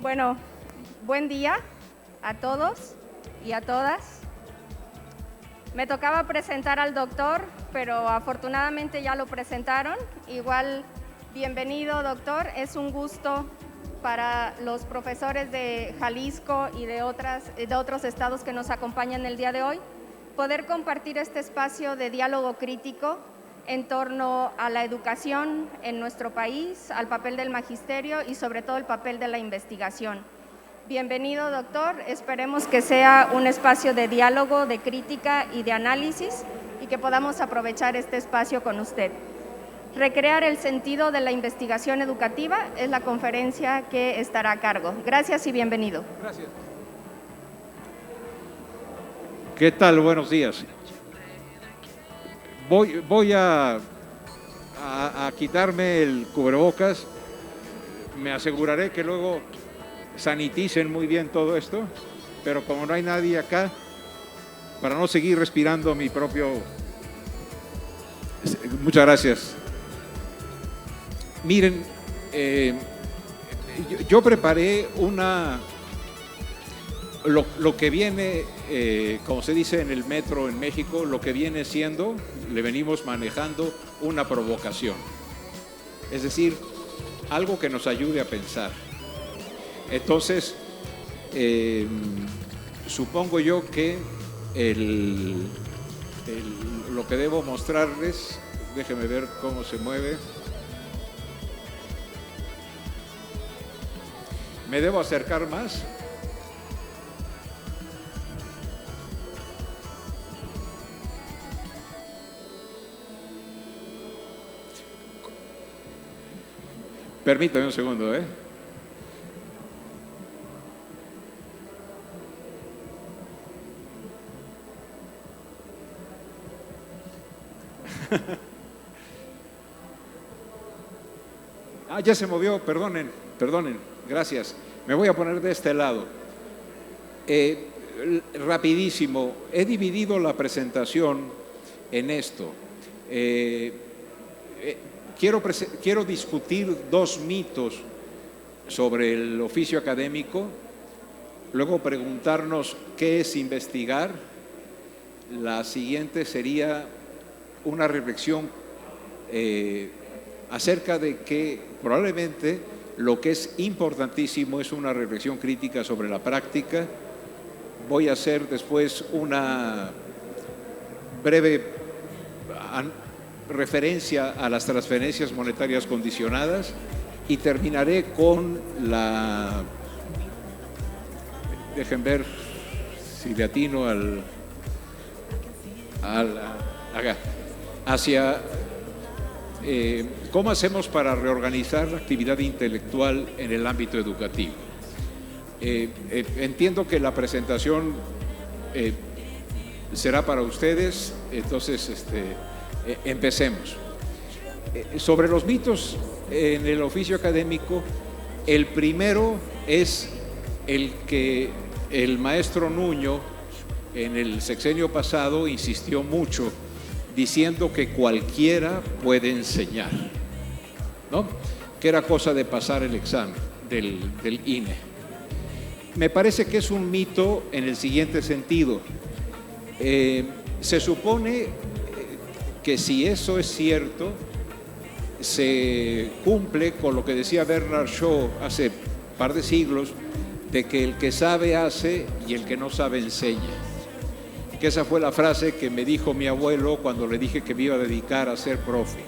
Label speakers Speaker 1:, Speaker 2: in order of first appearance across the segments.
Speaker 1: Bueno, buen día a todos y a todas. Me tocaba presentar al doctor, pero afortunadamente ya lo presentaron. Igual, bienvenido, doctor. Es un gusto para los profesores de Jalisco y de otros estados que nos acompañan el día de hoy, poder compartir este espacio de diálogo crítico en torno a la educación en nuestro país, al papel del magisterio y sobre todo el papel de la investigación. Bienvenido, doctor. Esperemos que sea un espacio de diálogo, de crítica y de análisis y que podamos aprovechar este espacio con usted. Recrear el sentido de la investigación educativa es la conferencia que estará a cargo. Gracias y bienvenido.
Speaker 2: Gracias. ¿Qué tal? Buenos días. Voy a quitarme el cubrebocas. Me aseguraré que luego saniticen muy bien todo esto, pero como no hay nadie acá, para no seguir respirando mi propio... Muchas gracias. Miren, yo preparé lo que viene, como se dice en el metro en México, lo que viene siendo, le venimos manejando una provocación. Es decir, algo que nos ayude a pensar. Entonces, supongo yo que lo que debo mostrarles, déjenme ver cómo se mueve. ¿Me debo acercar más? Permítame un segundo, Ya se movió, perdonen, gracias. Me voy a poner de este lado. Rapidísimo, he dividido la presentación en esto. Quiero discutir dos mitos sobre el oficio académico, luego preguntarnos qué es investigar. La siguiente sería una reflexión acerca de que probablemente lo que es importantísimo es una reflexión crítica sobre la práctica. Voy a hacer después una breve referencia a las transferencias monetarias condicionadas y terminaré con dejen ver si le atino hacia cómo hacemos para reorganizar la actividad intelectual en el ámbito educativo. Entiendo que la presentación será para ustedes, entonces empecemos. Sobre los mitos en el oficio académico, el primero es el que el maestro Nuño en el sexenio pasado insistió mucho, diciendo que cualquiera puede enseñar, ¿no? Que era cosa de pasar el examen del INE. Me parece que es un mito en el siguiente sentido. Se supone que si eso es cierto, se cumple con lo que decía Bernard Shaw hace un par de siglos, de que el que sabe hace y el que no sabe enseña. Que esa fue la frase que me dijo mi abuelo cuando le dije que me iba a dedicar a ser profe.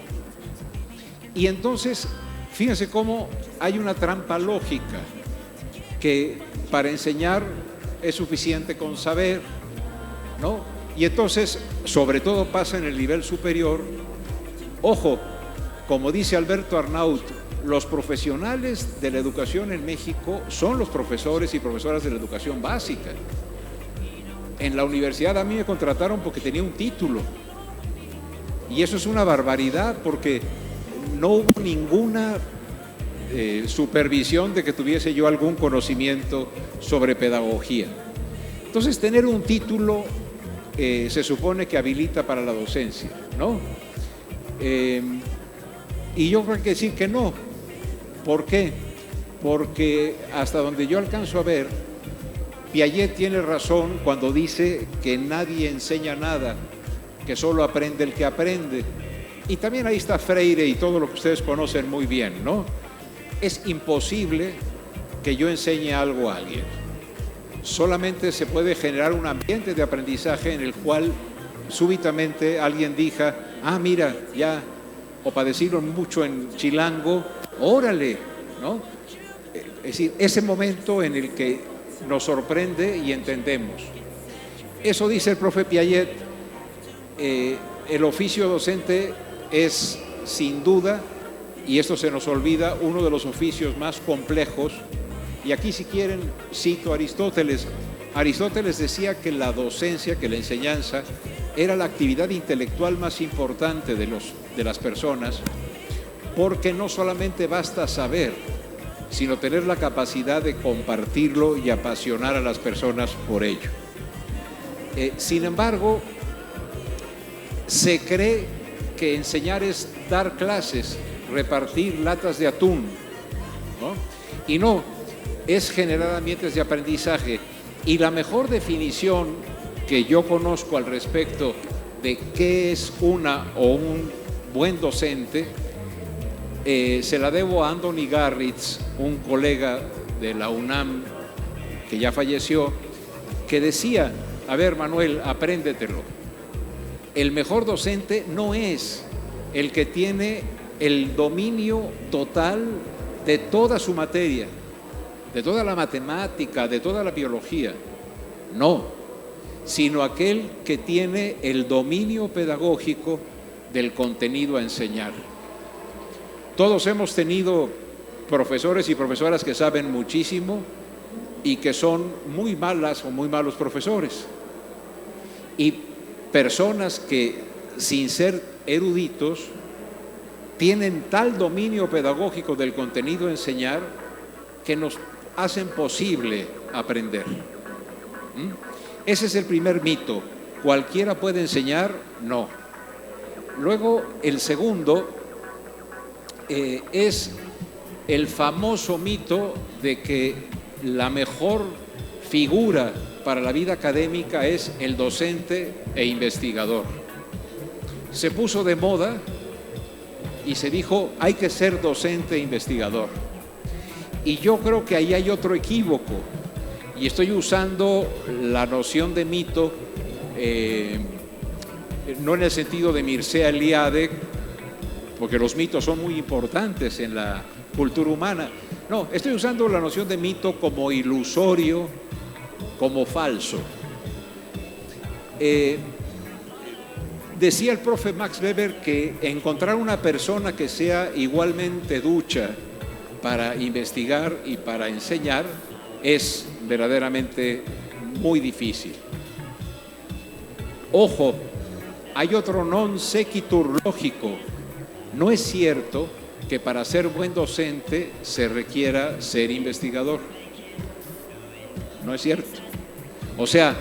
Speaker 2: Y entonces, fíjense cómo hay una trampa lógica, que para enseñar es suficiente con saber, ¿no? Y entonces, sobre todo pasa en el nivel superior. Ojo, como dice Alberto Arnaut, los profesionales de la educación en México son los profesores y profesoras de la educación básica. En la universidad a mí me contrataron porque tenía un título. Y eso es una barbaridad, porque no hubo ninguna supervisión de que tuviese yo algún conocimiento sobre pedagogía. Entonces, tener un título se supone que habilita para la docencia, ¿no? Y yo creo que decir que no. ¿Por qué? porque hasta donde yo alcanzo a ver, Piaget tiene razón cuando dice que nadie enseña nada, que solo aprende el que aprende. Y también ahí está Freire y todo lo que ustedes conocen muy bien, ¿no? Es imposible que yo enseñe algo a alguien. Solamente se puede generar un ambiente de aprendizaje en el cual súbitamente alguien diga, ah, mira, ya, o para decirlo mucho en chilango, órale, ¿no? Es decir, ese momento en el que nos sorprende y entendemos. Eso dice el profe Piaget. El oficio docente es, sin duda, y esto se nos olvida, uno de los oficios más complejos. Y aquí, si quieren, cito a Aristóteles. Aristóteles decía que la docencia, que la enseñanza, era la actividad intelectual más importante de las personas, porque no solamente basta saber, sino tener la capacidad de compartirlo y apasionar a las personas por ello. Sin embargo, se cree que enseñar es dar clases, repartir latas de atún, ¿no? Y no, es generar ambientes de aprendizaje. Y la mejor definición que yo conozco al respecto de qué es una o un buen docente, se la debo a Anthony Garritz, un colega de la UNAM que ya falleció, que decía, a ver, Manuel, apréndetelo. El mejor docente no es el que tiene el dominio total de toda su materia, de toda la matemática, de toda la biología. No, sino aquel que tiene el dominio pedagógico del contenido a enseñar. Todos hemos tenido profesores y profesoras que saben muchísimo y que son muy malas o muy malos profesores. Y personas que, sin ser eruditos, tienen tal dominio pedagógico del contenido a enseñar que nos hacen posible aprender. Ese es el primer mito. ¿Cualquiera puede enseñar? No. Luego, el segundo es el famoso mito de que la mejor figura para la vida académica es el docente e investigador. Se puso de moda y se dijo, hay que ser docente e investigador. Y yo creo que ahí hay otro equívoco, y estoy usando la noción de mito, no en el sentido de Mircea Eliade, porque los mitos son muy importantes en la cultura humana. No, estoy usando la noción de mito como ilusorio, como falso. Decía el profe Max Weber que encontrar una persona que sea igualmente ducha para investigar y para enseñar es verdaderamente muy difícil. Ojo, hay otro non sequitur lógico. No es cierto que para ser buen docente se requiera ser investigador. No es cierto. O sea,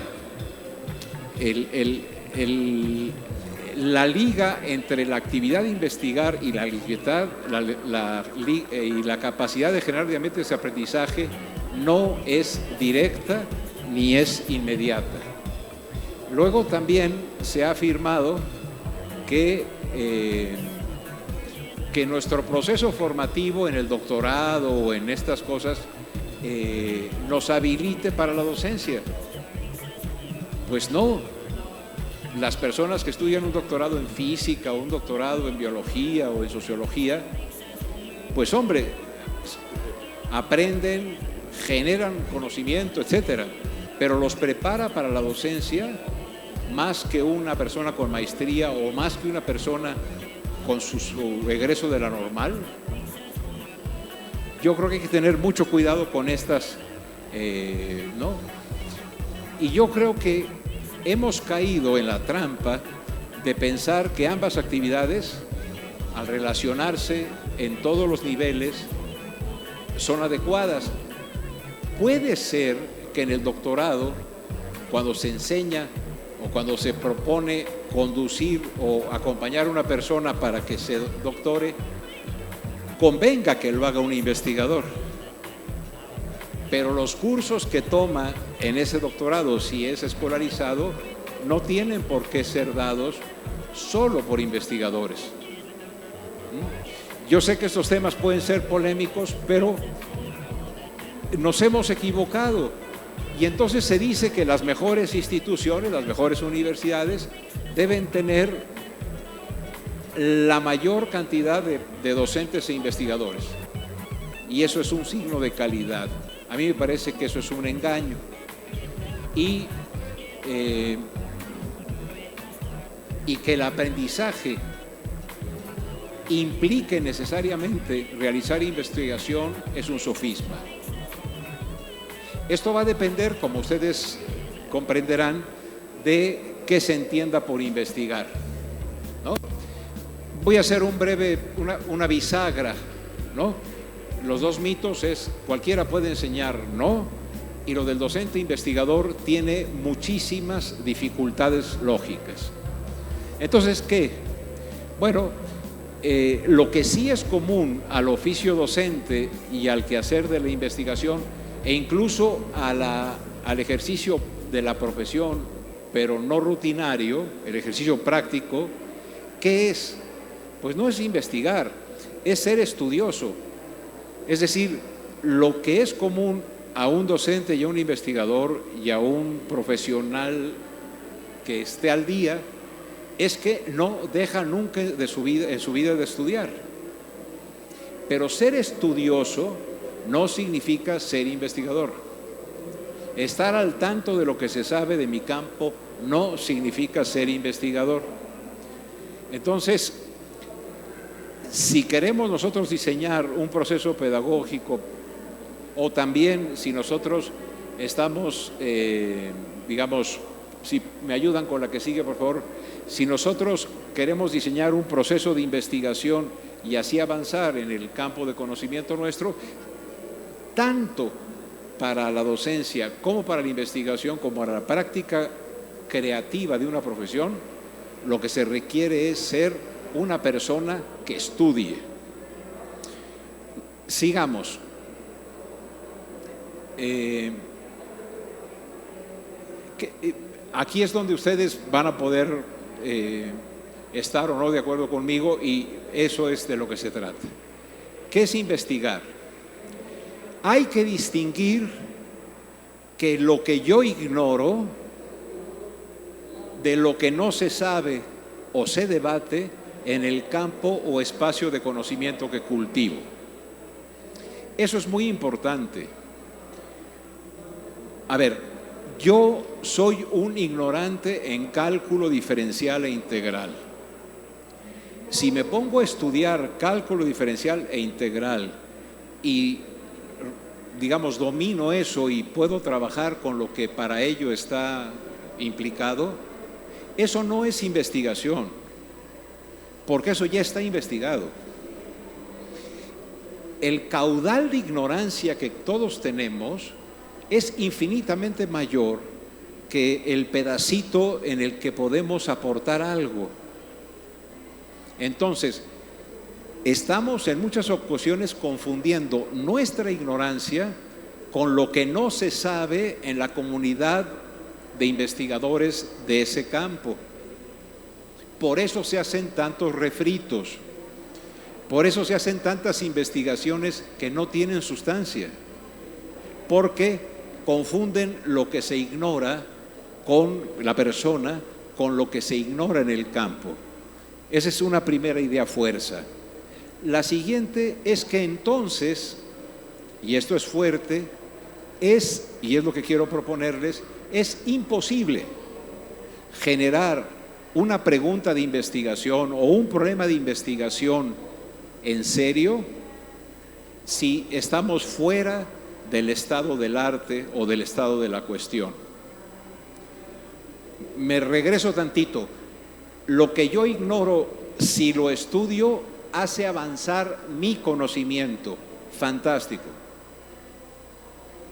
Speaker 2: la liga entre la actividad de investigar y la capacidad de generar ambientes de aprendizaje no es directa ni es inmediata. Luego también se ha afirmado que nuestro proceso formativo en el doctorado o en estas cosas nos habilite para la docencia. Pues no. Las personas que estudian un doctorado en física o un doctorado en biología o en sociología, pues hombre, aprenden, generan conocimiento, etcétera, pero los prepara para la docencia más que una persona con maestría o más que una persona con su egreso de la normal. Yo creo que hay que tener mucho cuidado con estas, ¿no? Y yo creo que hemos caído en la trampa de pensar que ambas actividades, al relacionarse en todos los niveles, son adecuadas. Puede ser que en el doctorado, cuando se enseña o cuando se propone conducir o acompañar a una persona para que se doctore, convenga que lo haga un investigador. pero los cursos que toma en ese doctorado, si es escolarizado, no tienen por qué ser dados solo por investigadores. Yo sé que estos temas pueden ser polémicos, pero nos hemos equivocado. Y entonces se dice que las mejores instituciones, las mejores universidades, deben tener la mayor cantidad de docentes e investigadores. Y eso es un signo de calidad. A mí me parece que eso es un engaño. Y que el aprendizaje implique necesariamente realizar investigación es un sofisma. Esto va a depender, como ustedes comprenderán, de qué se entienda por investigar, ¿no? Voy a hacer una bisagra, ¿no? Los dos mitos es cualquiera puede enseñar, ¿no? Y lo del docente investigador tiene muchísimas dificultades lógicas. Entonces, ¿qué? Bueno, lo que sí es común al oficio docente y al quehacer de la investigación e incluso al ejercicio de la profesión, pero no rutinario, el ejercicio práctico, ¿qué es? Pues no es investigar, es ser estudioso. Es decir, lo que es común a un docente y a un investigador y a un profesional que esté al día es que no deja nunca en su vida de estudiar. Pero ser estudioso no significa ser investigador. Estar al tanto de lo que se sabe de mi campo no significa ser investigador. Entonces, si queremos nosotros diseñar un proceso pedagógico, o también si nosotros estamos, digamos, si me ayudan con la que sigue, por favor, si nosotros queremos diseñar un proceso de investigación y así avanzar en el campo de conocimiento nuestro, tanto para la docencia como para la investigación, como para la práctica creativa de una profesión, lo que se requiere es ser una persona que estudie. Sigamos. Aquí es donde ustedes van a poder estar o no de acuerdo conmigo, y eso es de lo que se trata. ¿Qué es investigar? Hay que distinguir que lo que yo ignoro de lo que no se sabe o se debate en el campo o espacio de conocimiento que cultivo. Eso es muy importante. A ver, yo soy un ignorante en cálculo diferencial e integral. Si me pongo a estudiar cálculo diferencial e integral y, digamos, domino eso y puedo trabajar con lo que para ello está implicado, eso no es investigación, porque eso ya está investigado. El caudal de ignorancia que todos tenemos es infinitamente mayor que el pedacito en el que podemos aportar algo. Entonces, estamos en muchas ocasiones confundiendo nuestra ignorancia con lo que no se sabe en la comunidad de investigadores de ese campo. Por eso se hacen tantos refritos, por eso se hacen tantas investigaciones que no tienen sustancia, porque confunden lo que se ignora con la persona, con lo que se ignora en el campo. Esa es una primera idea fuerza. La siguiente es que entonces, y esto es fuerte, y es lo que quiero proponerles, es imposible generar una pregunta de investigación o un problema de investigación en serio si estamos fuera del estado del arte o del estado de la cuestión. Me regreso tantito. Lo que yo ignoro, si lo estudio, hace avanzar mi conocimiento. Fantástico.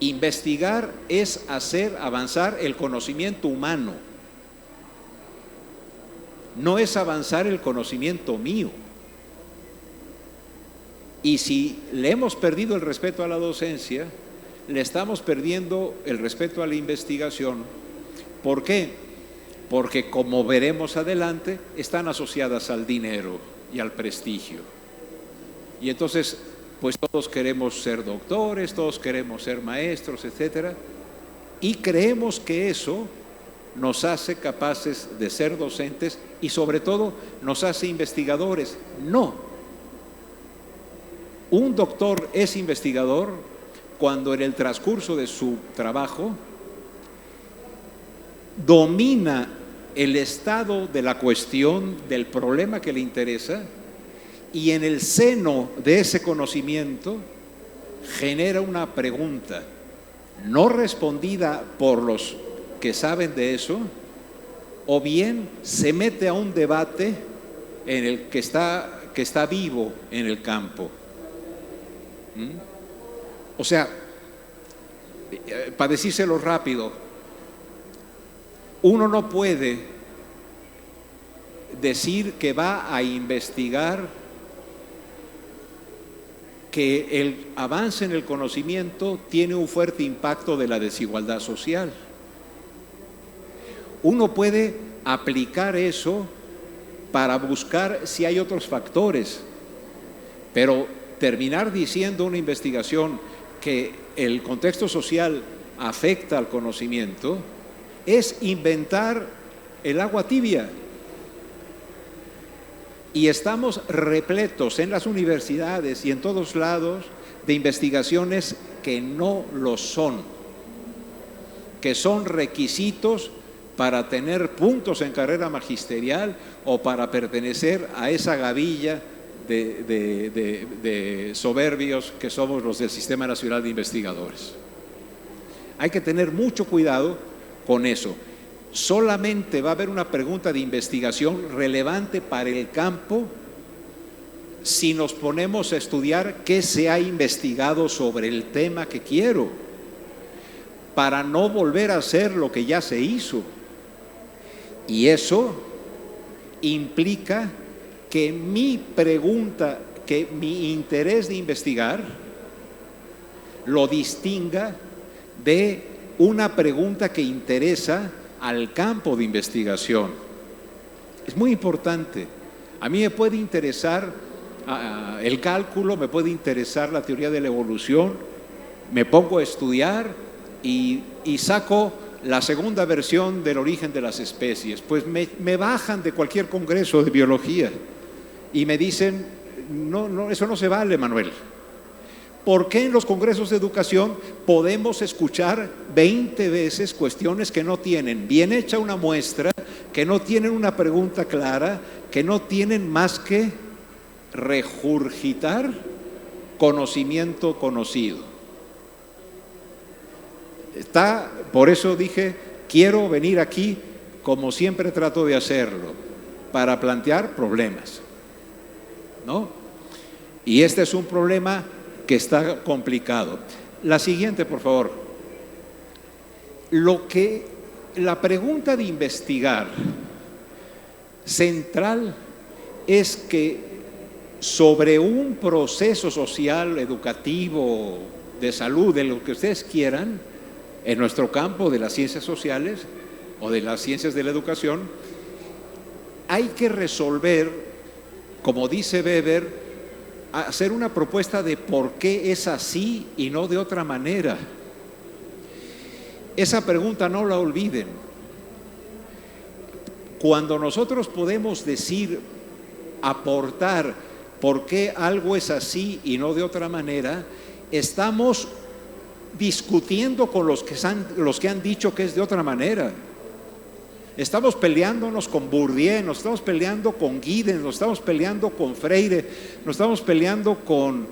Speaker 2: Investigar es hacer avanzar el conocimiento humano. No es avanzar el conocimiento mío. Y si le hemos perdido el respeto a la docencia, le estamos perdiendo el respeto a la investigación. ¿Por qué? Porque, como veremos adelante, están asociadas al dinero y al prestigio. Y entonces, pues todos queremos ser doctores, todos queremos ser maestros, etcétera, y creemos que eso nos hace capaces de ser docentes y sobre todo nos hace investigadores. No. Un doctor es investigador cuando en el transcurso de su trabajo domina el estado de la cuestión, del problema que le interesa, y en el seno de ese conocimiento genera una pregunta no respondida por los que saben de eso, o bien se mete a un debate en el que está vivo en el campo. O sea, para decírselo rápido, uno no puede decir que va a investigar que el avance en el conocimiento tiene un fuerte impacto de la desigualdad social. Uno puede aplicar eso para buscar si hay otros factores, pero terminar diciendo una investigación que el contexto social afecta al conocimiento es inventar el agua tibia. Y estamos repletos en las universidades y en todos lados de investigaciones que no lo son, que son requisitos para tener puntos en carrera magisterial o para pertenecer a esa gavilla de soberbios que somos los del Sistema Nacional de Investigadores. Hay que tener mucho cuidado con eso. Solamente va a haber una pregunta de investigación relevante para el campo si nos ponemos a estudiar qué se ha investigado sobre el tema que quiero, para no volver a hacer lo que ya se hizo. Y eso implica que mi pregunta, que mi interés de investigar lo distinga de una pregunta que interesa al campo de investigación. Es muy importante. A mí me puede interesar el cálculo, me puede interesar la teoría de la evolución, me pongo a estudiar y saco la segunda versión del origen de las especies. Pues me bajan de cualquier congreso de biología y me dicen, no, eso no se vale, Manuel. ¿Por qué en los congresos de educación podemos escuchar 20 veces cuestiones que no tienen bien hecha una muestra, que no tienen una pregunta clara, que no tienen más que regurgitar conocimiento conocido? Por eso dije, quiero venir aquí, como siempre trato de hacerlo, para plantear problemas, ¿no? Y este es un problema que está complicado. La siguiente, por favor. La pregunta de investigar central es que sobre un proceso social, educativo, de salud, de lo que ustedes quieran, en nuestro campo de las ciencias sociales o de las ciencias de la educación, hay que resolver, como dice Weber, hacer una propuesta de por qué es así y no de otra manera. Esa pregunta no la olviden. Cuando nosotros podemos decir, aportar por qué algo es así y no de otra manera, estamos discutiendo con los que han dicho que es de otra manera. Estamos peleándonos con Bourdieu, nos estamos peleando con Giddens, nos estamos peleando con Freire, nos estamos peleando con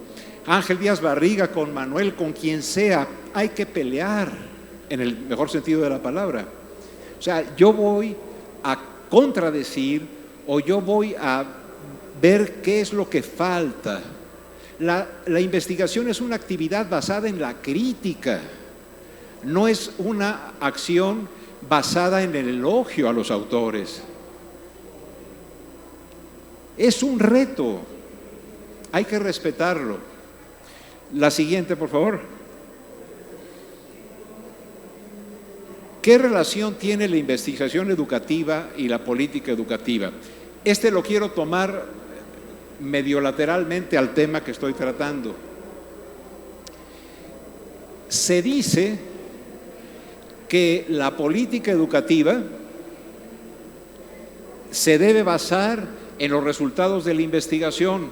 Speaker 2: Ángel Díaz Barriga, con Manuel, con quien sea. Hay que pelear en el mejor sentido de la palabra. O sea, yo voy a contradecir o yo voy a ver qué es lo que falta. La investigación es una actividad basada en la crítica, no es una acción basada en el elogio a los autores. Es un reto, hay que respetarlo. La siguiente, por favor. ¿Qué relación tiene la investigación educativa y la política educativa? Lo quiero tomar medio lateralmente al tema que estoy tratando. Se dice que la política educativa se debe basar en los resultados de la investigación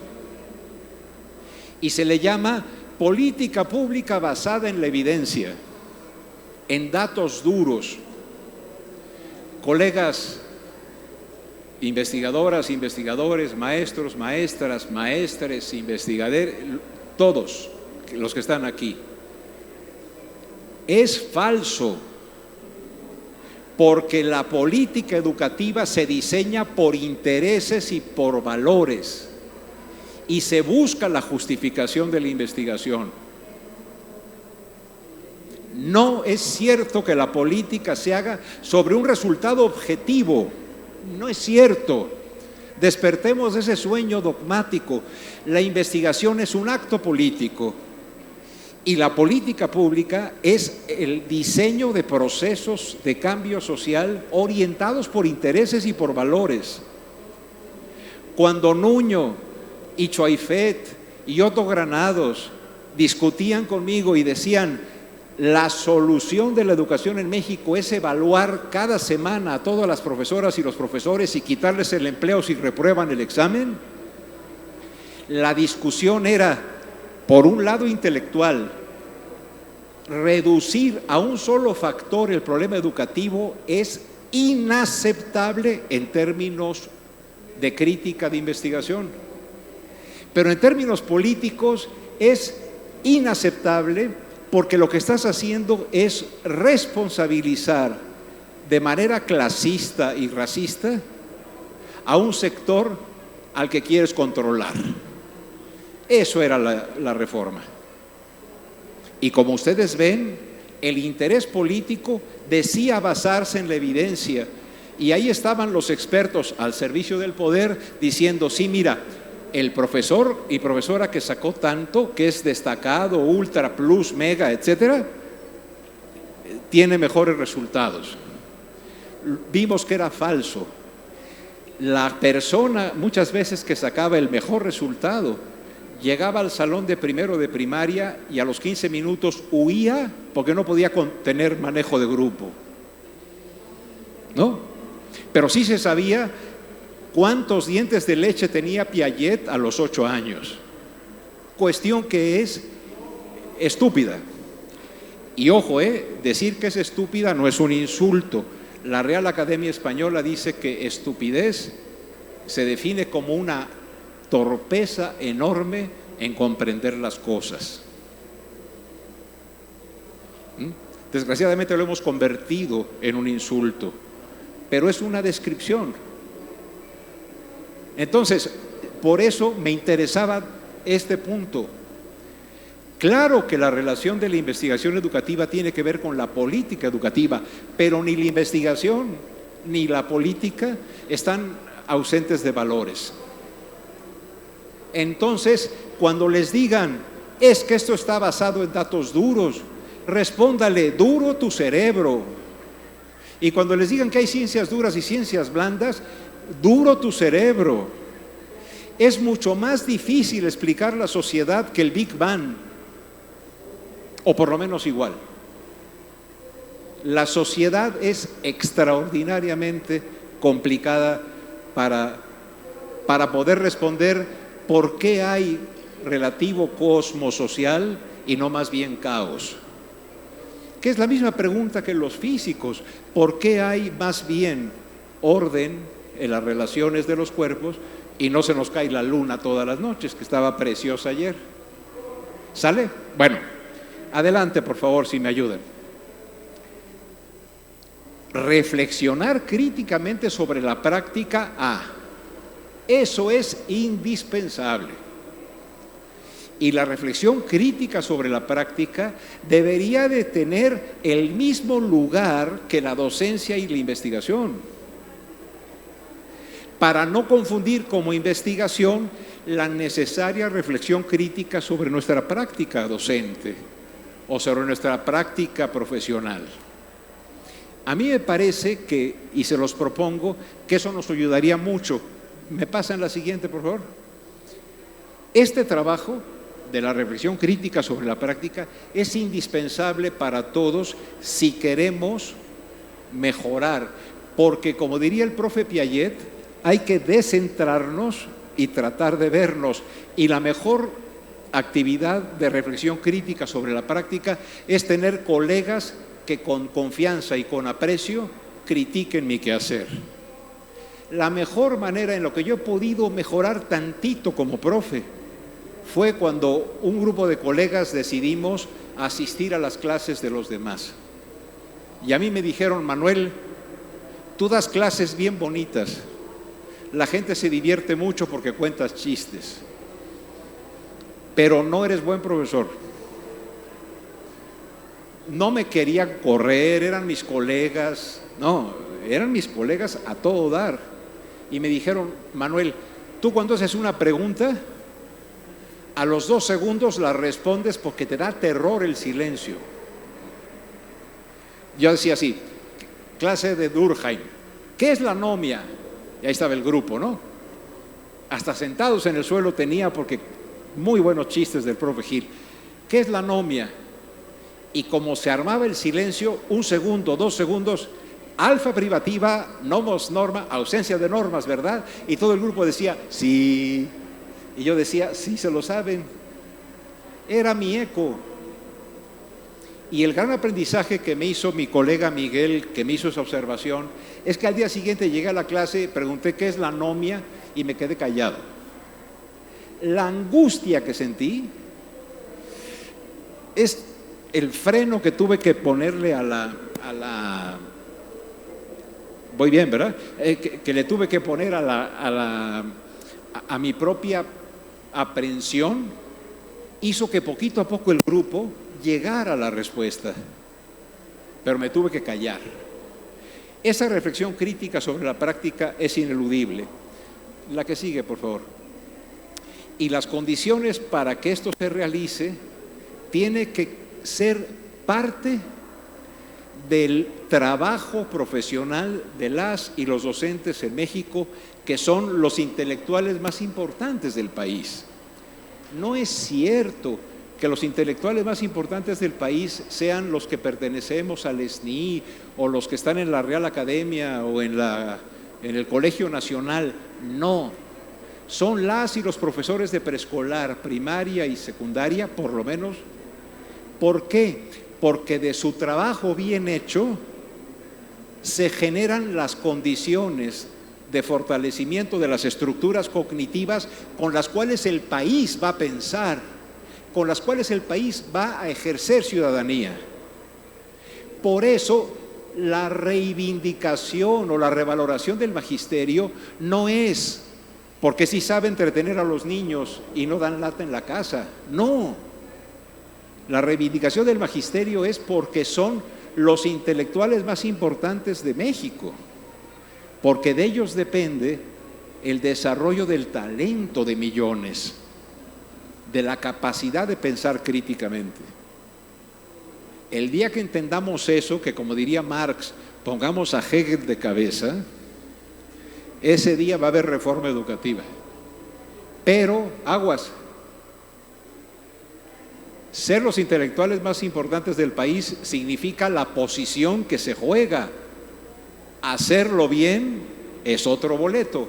Speaker 2: y se le llama política pública basada en la evidencia, en datos duros. Colegas investigadoras, investigadores, maestros, maestras, maestres, investigadores, todos los que están aquí. Es falso, porque la política educativa se diseña por intereses y por valores y se busca la justificación de la investigación. No es cierto que la política se haga sobre un resultado objetivo. No es cierto. Despertemos de ese sueño dogmático. La investigación es un acto político y la política pública es el diseño de procesos de cambio social orientados por intereses y por valores. Cuando Nuño y Choaifet y Otto Granados discutían conmigo y decían: la solución de la educación en México es evaluar cada semana a todas las profesoras y los profesores y quitarles el empleo si reprueban el examen, la discusión era, por un lado intelectual, reducir a un solo factor el problema educativo es inaceptable en términos de crítica de investigación, pero en términos políticos es inaceptable porque lo que estás haciendo es responsabilizar de manera clasista y racista a un sector al que quieres controlar. Eso era la reforma. Y como ustedes ven, el interés político decía basarse en la evidencia. Y ahí estaban los expertos al servicio del poder diciendo: sí, mira, el profesor y profesora que sacó tanto, que es destacado, ultra, plus, mega, etcétera, tiene mejores resultados. Vimos que era falso. La persona muchas veces que sacaba el mejor resultado llegaba al salón de primero de primaria y a los 15 minutos huía porque no podía tener manejo de grupo, ¿no? Pero sí se sabía cuántos dientes de leche tenía Piaget a los 8 años. Cuestión que es estúpida. Y ojo, decir que es estúpida no es un insulto. La Real Academia Española dice que estupidez se define como una torpeza enorme en comprender las cosas. Desgraciadamente lo hemos convertido en un insulto, pero es una descripción. Entonces, por eso me interesaba este punto. Claro que la relación de la investigación educativa tiene que ver con la política educativa, pero ni la investigación ni la política están ausentes de valores. Entonces, cuando les digan: es que esto está basado en datos duros, respóndale: duro tu cerebro. Y cuando les digan que hay ciencias duras y ciencias blandas, duro tu cerebro. Es mucho más difícil explicar la sociedad que el Big Bang, o por lo menos igual. La sociedad es extraordinariamente complicada para poder responder por qué hay relativo cosmos social y no más bien caos. Que es la misma pregunta que los físicos: ¿por qué hay más bien orden en las relaciones de los cuerpos y no se nos cae la luna todas las noches, que estaba preciosa ayer? ¿Sale? Bueno, adelante por favor, si me ayudan. Reflexionar críticamente sobre la práctica, eso es indispensable. Y la reflexión crítica sobre la práctica debería de tener el mismo lugar que la docencia y la investigación, para no confundir como investigación la necesaria reflexión crítica sobre nuestra práctica docente o sobre nuestra práctica profesional. A mí me parece que, y se los propongo, que eso nos ayudaría mucho. ¿Me pasan la siguiente, por favor? Este trabajo de la reflexión crítica sobre la práctica es indispensable para todos si queremos mejorar, porque como diría el profe Piaget, hay que descentrarnos y tratar de vernos, y la mejor actividad de reflexión crítica sobre la práctica es tener colegas que con confianza y con aprecio critiquen mi quehacer. La mejor manera en lo que yo he podido mejorar tantito como profe fue cuando un grupo de colegas decidimos asistir a las clases de los demás. Y a mí me dijeron: Manuel, tú das clases bien bonitas, la gente se divierte mucho porque cuentas chistes, pero no eres buen profesor. No me querían correr, eran mis colegas, no, eran mis colegas a todo dar. Y me dijeron: Manuel, tú cuando haces una pregunta, a los 2 segundos la respondes porque te da terror el silencio. Yo decía así, clase de Durkheim, ¿qué es la anomia? Y ahí estaba el grupo, ¿no? Hasta sentados en el suelo tenía, porque muy buenos chistes del profe Gil. ¿Qué es la anomia? Y como se armaba el silencio, 1 segundo, 2 segundos, alfa privativa, nomos norma, ausencia de normas, ¿verdad? Y todo el grupo decía, sí. Y yo decía, sí, se lo saben. Era mi eco. Y el gran aprendizaje que me hizo mi colega Miguel, que me hizo esa observación, es que al día siguiente llegué a la clase, pregunté qué es la anomia y me quedé callado. La angustia que sentí es el freno que tuve que ponerle a la voy bien, ¿verdad? Que le tuve que poner a mi propia aprehensión, hizo que poquito a poco el grupo llegara a la respuesta, pero me tuve que callar. Esa reflexión crítica sobre la práctica es ineludible. La que sigue, por favor. Y las condiciones para que esto se realice tiene que ser parte del trabajo profesional de las y los docentes en México, que son los intelectuales más importantes del país. No es cierto que los intelectuales más importantes del país sean los que pertenecemos al SNI o los que están en la Real Academia o en el Colegio Nacional. No, son las y los profesores de preescolar, primaria y secundaria, por lo menos. ¿Por qué? Porque de su trabajo bien hecho se generan las condiciones de fortalecimiento de las estructuras cognitivas con las cuales el país va a pensar, con las cuales el país va a ejercer ciudadanía. Por eso la reivindicación o la revaloración del magisterio no es porque sí sabe entretener a los niños y no dan lata en la casa. No, la reivindicación del magisterio es porque son los intelectuales más importantes de México, porque de ellos depende el desarrollo del talento de millones, de la capacidad de pensar críticamente. El día que entendamos eso, que como diría Marx, pongamos a Hegel de cabeza, ese día va a haber reforma educativa. Pero, aguas, ser los intelectuales más importantes del país significa la posición que se juega. Hacerlo bien es otro boleto.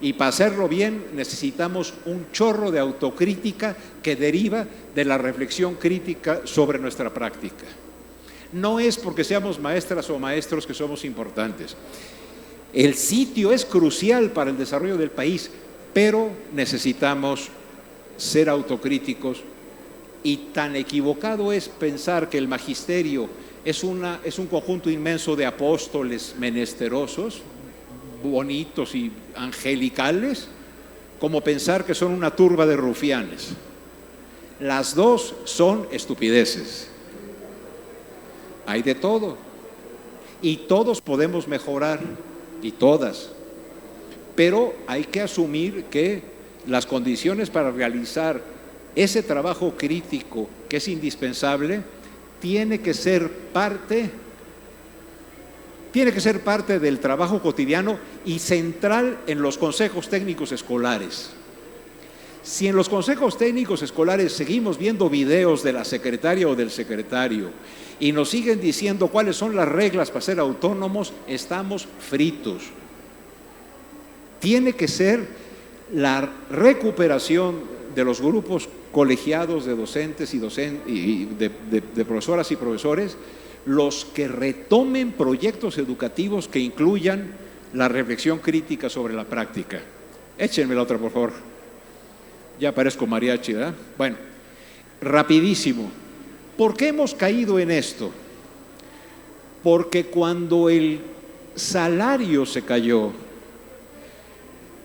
Speaker 2: Y para hacerlo bien necesitamos un chorro de autocrítica que deriva de la reflexión crítica sobre nuestra práctica. No es porque seamos maestras o maestros que somos importantes. El sitio es crucial para el desarrollo del país, pero necesitamos ser autocríticos. Y tan equivocado es pensar que el magisterio es un conjunto inmenso de apóstoles menesterosos, bonitos y angelicales, como pensar que son una turba de rufianes. Las dos son estupideces. Hay de todo. Y todos podemos mejorar, y todas. Pero hay que asumir que las condiciones para realizar ese trabajo crítico que es indispensable tiene que ser parte tiene que ser parte del trabajo cotidiano y central en los consejos técnicos escolares. Si en los consejos técnicos escolares seguimos viendo videos de la secretaria o del secretario y nos siguen diciendo cuáles son las reglas para ser autónomos, estamos fritos. Tiene que ser la recuperación de los grupos colegiados de docentes y de profesoras y profesores, los que retomen proyectos educativos que incluyan la reflexión crítica sobre la práctica. Échenme la otra, por favor. Ya parezco mariachi, ¿verdad? Bueno, rapidísimo. ¿Por qué hemos caído en esto? Porque cuando el salario se cayó,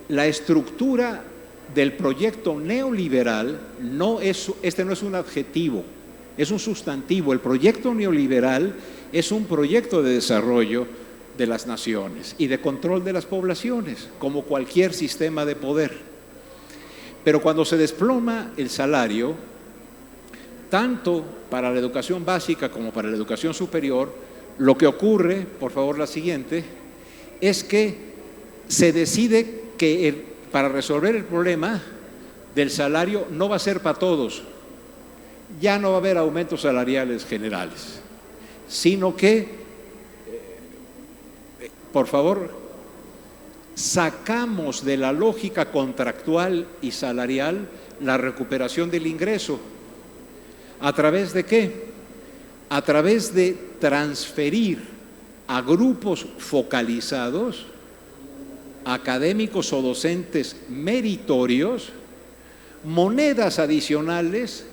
Speaker 2: la estructura del proyecto neoliberal este no es un adjetivo, es un sustantivo. El proyecto neoliberal es un proyecto de desarrollo de las naciones y de control de las poblaciones, como cualquier sistema de poder. Pero cuando se desploma el salario, tanto para la educación básica como para la educación superior, lo que ocurre, por favor la siguiente, es que se decide que para resolver el problema del salario no va a ser para todos, ya no va a haber aumentos salariales generales, sino que, por favor, sacamos de la lógica contractual y salarial la recuperación del ingreso. ¿A través de qué? A través de transferir a grupos focalizados, académicos o docentes meritorios, monedas adicionales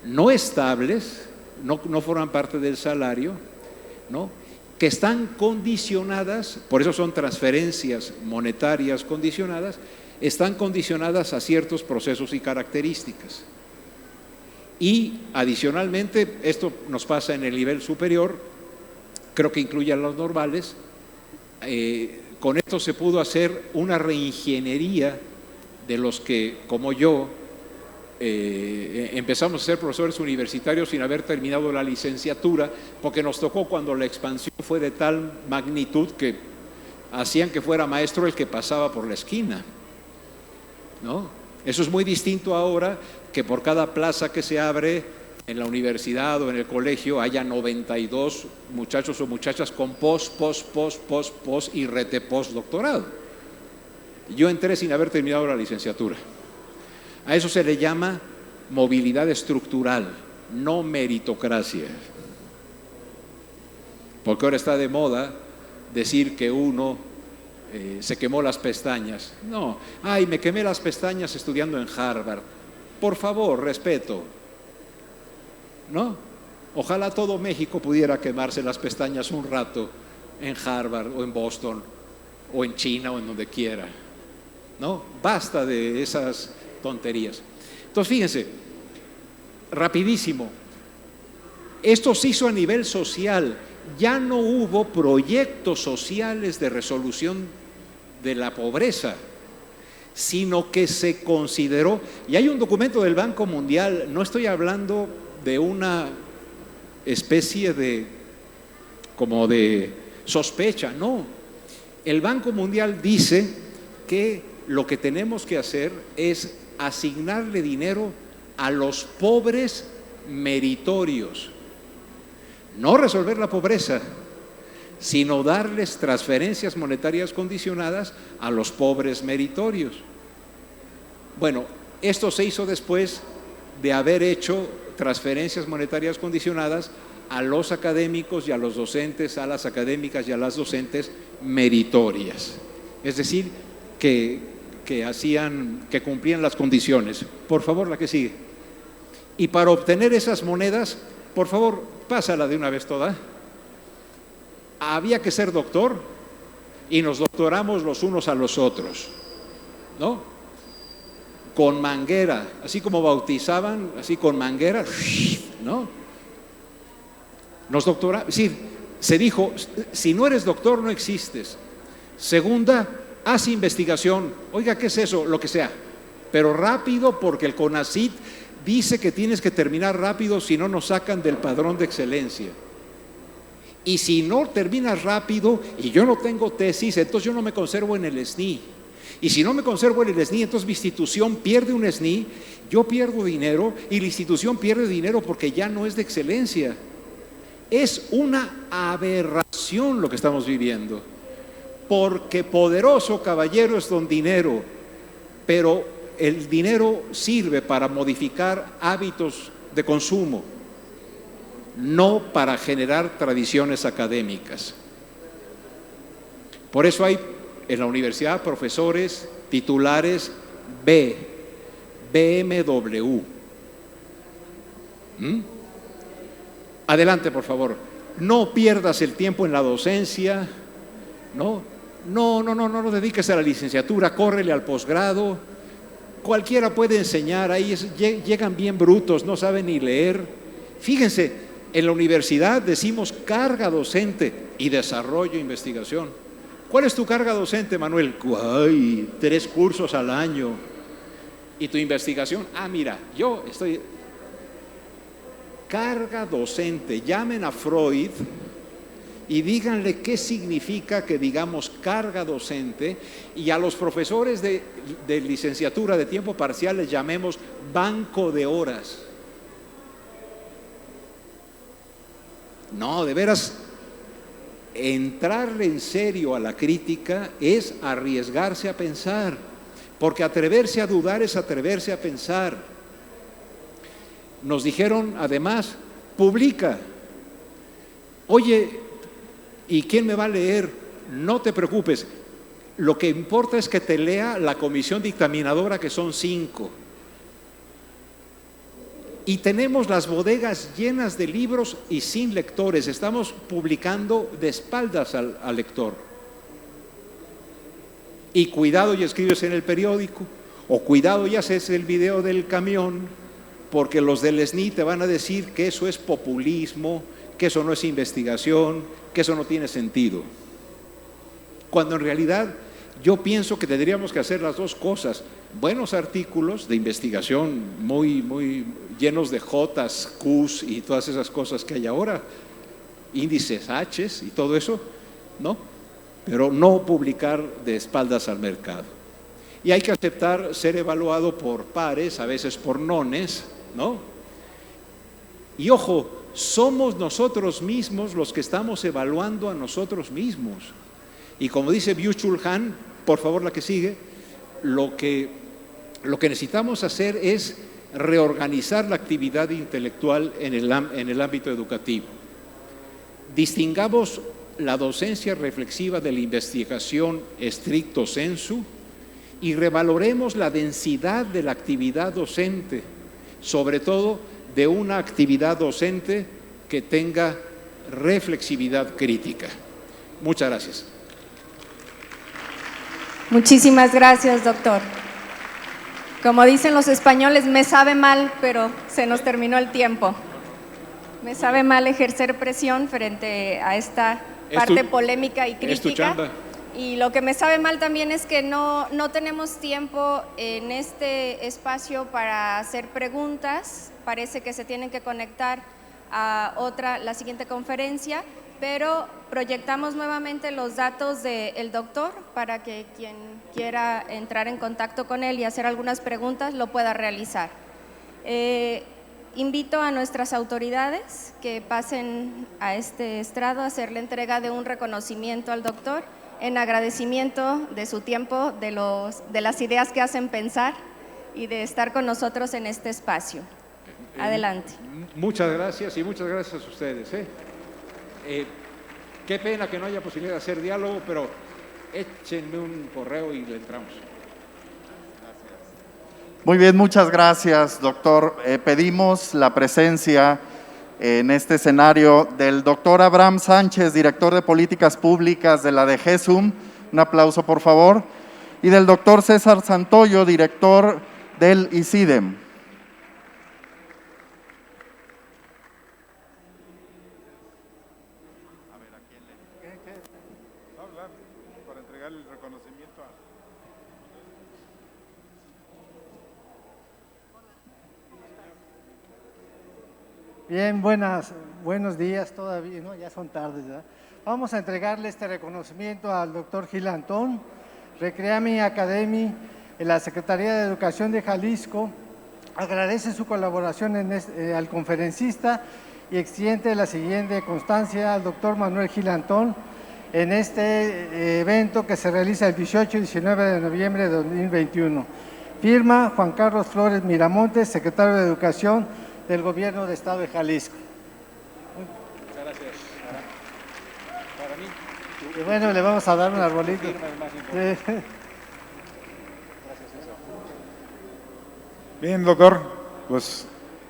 Speaker 2: no estables, no forman parte del salario, ¿no?, que están condicionadas, por eso son transferencias monetarias condicionadas, están condicionadas a ciertos procesos y características. Y adicionalmente, esto nos pasa en el nivel superior, creo que incluye a los normales. Con esto se pudo hacer una reingeniería de los que, como yo, empezamos a ser profesores universitarios sin haber terminado la licenciatura, porque nos tocó cuando la expansión fue de tal magnitud que hacían que fuera maestro el que pasaba por la esquina, ¿no? Eso es muy distinto ahora, que por cada plaza que se abre en la universidad o en el colegio haya 92 muchachos o muchachas con post y postdoctorado. Yo entré sin haber terminado la licenciatura. A eso se le llama movilidad estructural, no meritocracia. Porque ahora está de moda decir que uno se quemó las pestañas. No, me quemé las pestañas estudiando en Harvard. Por favor, respeto, ¿no? Ojalá todo México pudiera quemarse las pestañas un rato en Harvard o en Boston o en China o en donde quiera, ¿no? Basta de esas tonterías. Entonces, fíjense, rapidísimo, esto se hizo a nivel social. Ya no hubo proyectos sociales de resolución de la pobreza, sino que se consideró, y hay un documento del Banco Mundial, no estoy hablando de una especie de como de sospecha, no. El Banco Mundial dice que lo que tenemos que hacer es asignarle dinero a los pobres meritorios. No resolver la pobreza, sino darles transferencias monetarias condicionadas a los pobres meritorios. Bueno, esto se hizo después de haber hecho transferencias monetarias condicionadas a los académicos y a los docentes, a las académicas y a las docentes meritorias. Es decir, que cumplían las condiciones. Por favor, la que sigue. Y para obtener esas monedas, por favor, pásala de una vez toda. Había que ser doctor y nos doctoramos los unos a los otros, ¿no? Con manguera, así como bautizaban, así con manguera, ¿no? Nos doctoramos, es decir, se dijo, si no eres doctor no existes. Segunda, haz investigación. Oiga, ¿qué es eso? Lo que sea, pero rápido, porque el CONACYT dice que tienes que terminar rápido, si no nos sacan del padrón de excelencia. Y si no terminas rápido y yo no tengo tesis, entonces yo no me conservo en el SNI. Y si no me conservo en el SNI, entonces mi institución pierde un SNI, yo pierdo dinero y la institución pierde dinero porque ya no es de excelencia. Es una aberración lo que estamos viviendo, porque poderoso caballero es don dinero, pero el dinero sirve para modificar hábitos de consumo, no para generar tradiciones académicas. Por eso hay en la universidad profesores titulares BMW. Adelante, por favor. No pierdas el tiempo en la docencia. No dediques a la licenciatura, córrele al posgrado. Cualquiera puede enseñar, ahí llegan bien brutos, no saben ni leer. Fíjense, en la universidad decimos carga docente y desarrollo e investigación. ¿Cuál es tu carga docente, Manuel? ¡Ay! 3 cursos al año. ¿Y tu investigación? Mira, yo estoy... Carga docente. Llamen a Freud y díganle qué significa que digamos carga docente, y a los profesores de licenciatura de tiempo parcial les llamemos banco de horas. No, de veras, entrarle en serio a la crítica es arriesgarse a pensar, porque atreverse a dudar es atreverse a pensar. Nos dijeron además, publica. Oye, ¿y quién me va a leer? No te preocupes, lo que importa es que te lea la comisión dictaminadora, que son 5. Y tenemos las bodegas llenas de libros y sin lectores. Estamos publicando de espaldas al lector. Y cuidado y escribes en el periódico, o cuidado y haces el video del camión, porque los del SNI te van a decir que eso es populismo, que eso no es investigación, que eso no tiene sentido. Cuando en realidad yo pienso que tendríamos que hacer las dos cosas: buenos artículos de investigación muy llenos de J's, Q's y todas esas cosas que hay ahora, índices H's y todo eso, ¿no? Pero no publicar de espaldas al mercado. Y hay que aceptar ser evaluado por pares, a veces por nones, ¿no? Y ojo, somos nosotros mismos los que estamos evaluando a nosotros mismos. Y como dice Byung-Chul Han, por favor la que sigue, lo que necesitamos hacer es reorganizar la actividad intelectual en el ámbito educativo. Distingamos la docencia reflexiva de la investigación stricto sensu y revaloremos la densidad de la actividad docente, sobre todo de una actividad docente que tenga reflexividad crítica. Muchas gracias.
Speaker 1: Muchísimas gracias, doctor. Como dicen los españoles, me sabe mal, pero se nos terminó el tiempo. Me sabe mal ejercer presión frente a esta parte polémica y crítica.
Speaker 2: Es tu chamba.
Speaker 1: Y lo que me sabe mal también es que no tenemos tiempo en este espacio para hacer preguntas. Parece que se tienen que conectar a la siguiente conferencia, pero proyectamos nuevamente los datos del doctor para que quien quiera entrar en contacto con él y hacer algunas preguntas lo pueda realizar. Invito a nuestras autoridades que pasen a este estrado a hacer la entrega de un reconocimiento al doctor en agradecimiento de su tiempo, de las ideas que hacen pensar y de estar con nosotros en este espacio. Adelante.
Speaker 2: Muchas gracias y muchas gracias a ustedes. Qué pena que no haya posibilidad de hacer diálogo, pero échenme un correo y le entramos.
Speaker 3: Muy bien, muchas gracias, doctor. Pedimos la presencia en este escenario del doctor Abraham Sánchez, director de Políticas Públicas de la DGESUM, un aplauso por favor, y del doctor César Santoyo, director del ICIDEM.
Speaker 4: Para entregar el reconocimiento a...
Speaker 5: Bien, buenas buenos días todavía, ¿no? Ya son tardes, ¿verdad? Vamos a entregarle este reconocimiento al doctor Gil Antón, Recreami Academy, en la Secretaría de Educación de Jalisco. Agradece su colaboración al conferencista y extiende la siguiente constancia al doctor Manuel Gil Antón en este evento que se realiza el 18 y 19 de noviembre de 2021. Firma Juan Carlos Flores Miramontes, secretario de Educación del Gobierno del Estado de Jalisco.
Speaker 2: Muchas gracias. Para mí.
Speaker 5: Y bueno, le vamos a dar un arbolito.
Speaker 4: Bien, doctor, pues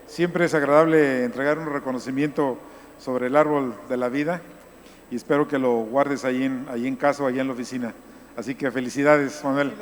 Speaker 4: siempre es agradable entregar un reconocimiento sobre el árbol de la vida y espero que lo guardes ahí en casa o allá en la oficina. Así que felicidades, Manuel.